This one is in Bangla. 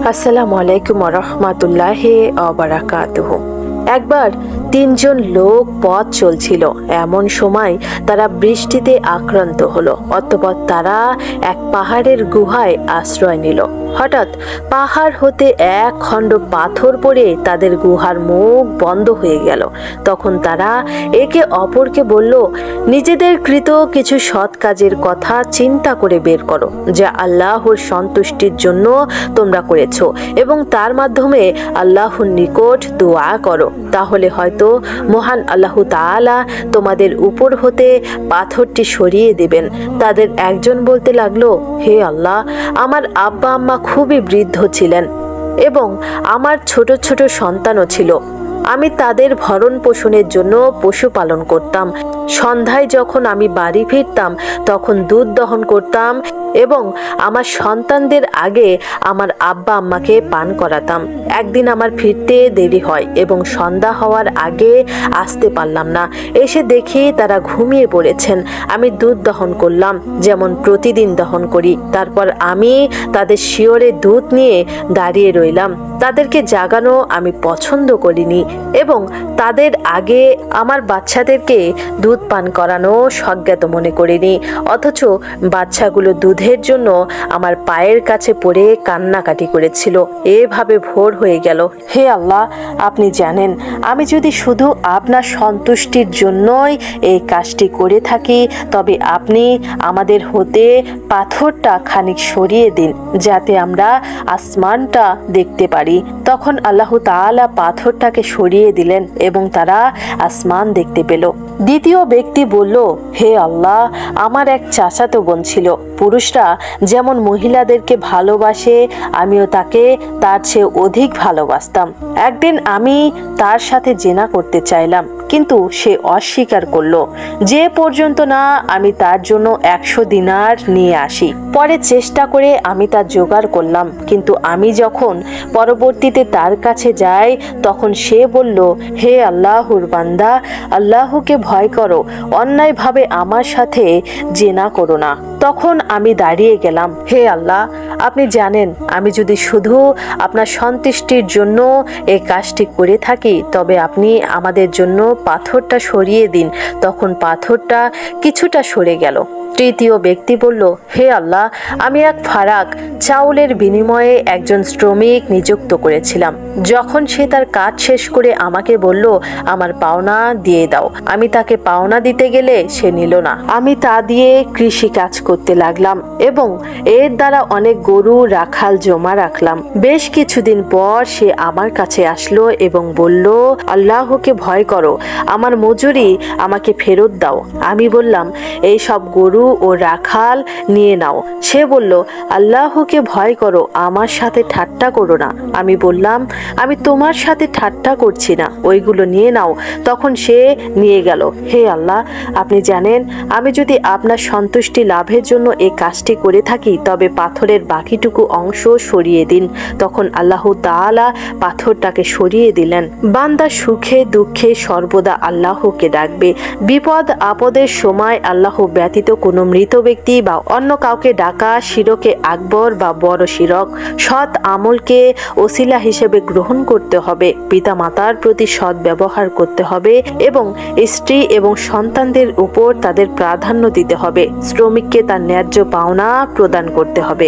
আসসালামু আলাইকুম ওয়া রাহমাতুল্লাহি ওয়া বারাকাতুহু। একবার তিনজন লোক পথ চলছিল। এমন সময় তারা বৃষ্টিতে আক্রান্ত হলো। অতঃপর তারা এক পাহাড়ের গুহায় আশ্রয় নিল। হঠাৎ পাহাড় হতে এক খণ্ড পাথর পড়ে তাদের গুহার মুখ বন্ধ হয়ে গেল। তখন তারা একে অপরকে বলল, নিজেদের কৃত কিছু সৎ কাজের কথা চিন্তা করে বের করো, যা আল্লাহর সন্তুষ্টির জন্য তোমরা করেছো, এবং তার মাধ্যমে আল্লাহর নিকট দোয়া করো। তাহলে হয়তো মহান আল্লাহ তাআলা তোমাদের উপর হতে পাথরটি সরিয়ে দেবেন। তাদের একজন বলতে লাগলো, হে আল্লাহ, আমার আব্বা আম্মা খুবই বৃদ্ধ ছিলেন এবং আমার ছোট ছোট সন্তানও ছিল। আমি তাদের ভরণ পোষণের জন্য পশুপালন করতাম। সন্ধ্যায় যখন আমি বাড়ি ফিরতাম তখন দুধ দহন করতাম এবং আমার সন্তানদের আগে আমার আব্বা আম্মাকে পান করাতাম। একদিন আমার ফিরতে দেরি হয় এবং সন্ধ্যা হওয়ার আগে আসতে পারলাম না। এসে দেখি তারা ঘুমিয়ে পড়েছেন। আমি দুধ দহন করলাম, যেমন প্রতিদিন দহন করি। তারপর আমি তাদের শিয়রে দুধ নিয়ে দাঁড়িয়ে রইলাম। তাদেরকে জাগানো আমি পছন্দ করিনি এবং তাদের আগে আমার বাচ্চাদেরকে দুধ পান করানো সজ্ঞাত মনে করিনি। অথচ বাচ্চাগুলো দুধের জন্য আমার পায়ের কাছে পড়ে কান্নাকাটি করেছিল। এভাবে ভোর হয়ে গেল। হে আল্লাহ, আপনি জানেন, আমি যদি শুধু আপনার সন্তুষ্টির জন্যই এই কাজটি করে থাকি, তবে আপনি আমাদের হতে পাথরটা খানিক সরিয়ে দিন, যাতে আমরা আসমানটা দেখতে পারি। তখন আল্লাহ তাআলা পাথরটাকে সরিয়ে দিলেন এবং তারা আসমান দেখতে পেল। দ্বিতীয় ব্যক্তি বলল, হে আল্লাহ, আমার এক চাচাতো বোন ছিল। পুরুষরা যেমন মহিলাদেরকে ভালোবাসে, আমিও তাকে তার চেয়ে অধিক ভালোবাসতাম। একদিন আমি তার সাথে জেনা করতে চাইলাম, কিন্তু সে অস্বীকার করলো, যে পর্যন্ত না আমি তার জন্য 100 দিনার নিয়ে আসি। পরে চেষ্টা করে আমি তার জোগাড় করলাম, কিন্তু আমি যখন পরবর্তীতে তার কাছে যাই তখন সে বলল, হে আল্লাহর বান্দা, আল্লাহকে ভয় করো, অন্যায়ভাবে আমার সাথে জেনা করো না। তখন আমি দাঁড়িয়ে গেলাম, হে আল্লাহ, আপনি জানেন, আমি যদি শুধু আপনার সন্তুষ্টির জন্য এই কাজটি করে থাকি, তবে আপনি আমাদের জন্য পাথরটা সরিয়ে দিন। তখন পাথরটা কিছুটা সরে গেল। তৃতীয় ব্যক্তি বলল, হে আল্লাহ, আমি এক ফারাক চাউলের বিনিময়ে একজন শ্রমিক নিযুক্ত করেছিলাম। যখন সে তার কাজ শেষ করে আমাকে বলল, আমার পাওনা দিয়ে দাও, আমি তাকে পাওনা দিতে গেলে সে নিল না। আমি তা দিয়ে কৃষি কাজ করতে লাগলাম এবং এর দ্বারা অনেক গরু রাখাল জমা রাখলাম। বেশ কিছুদিন পর সে আমার কাছে আসলো এবং বলল, আল্লাহকে ভয় করো, আমার মজুরি আমাকে ফেরত দাও। আমি বললাম, এই সব গরু ও রাখাল নিয়ে নাও। সে বলল, আল্লাহকে ভয় করো, আমার সাথে ঠাট্টা করো না। আমি বললাম, আমি তোমার সাথে ঠাট্টা করছি না, ওইগুলো নিয়ে নাও। তখন সে নিয়ে গেল। হে আল্লাহ, আপনি জানেন, আমি যদি আপনার সন্তুষ্টি লাভের জন্য এই কাজটি করে থাকি, তবে পাথরের বাকিটুকু অংশ সরিয়ে দিন। তখন আল্লাহ তাআলা পাথরটাকে সরিয়ে দিলেন। বান্দা সুখে দুঃখে সর্বদা আল্লাহকে ডাকবে। বিপদ আপদের সময় আল্লাহ ব্যতীত কোনো মৃত ব্যক্তি বা অন্য কাউকে ডাকা শিরকে আকবর বা বড় শিরক। সৎ আমলকে ওসিলা হিসেবে গ্রহণ করতে হবে। পিতা মাতার প্রতি সৎ ব্যবহার করতে হবে এবং স্ত্রী এবং সন্তানদের উপর তাদের প্রাধান্য দিতে হবে। শ্রমিককে তার ন্যায্য পাওনা প্রদান করতে হবে।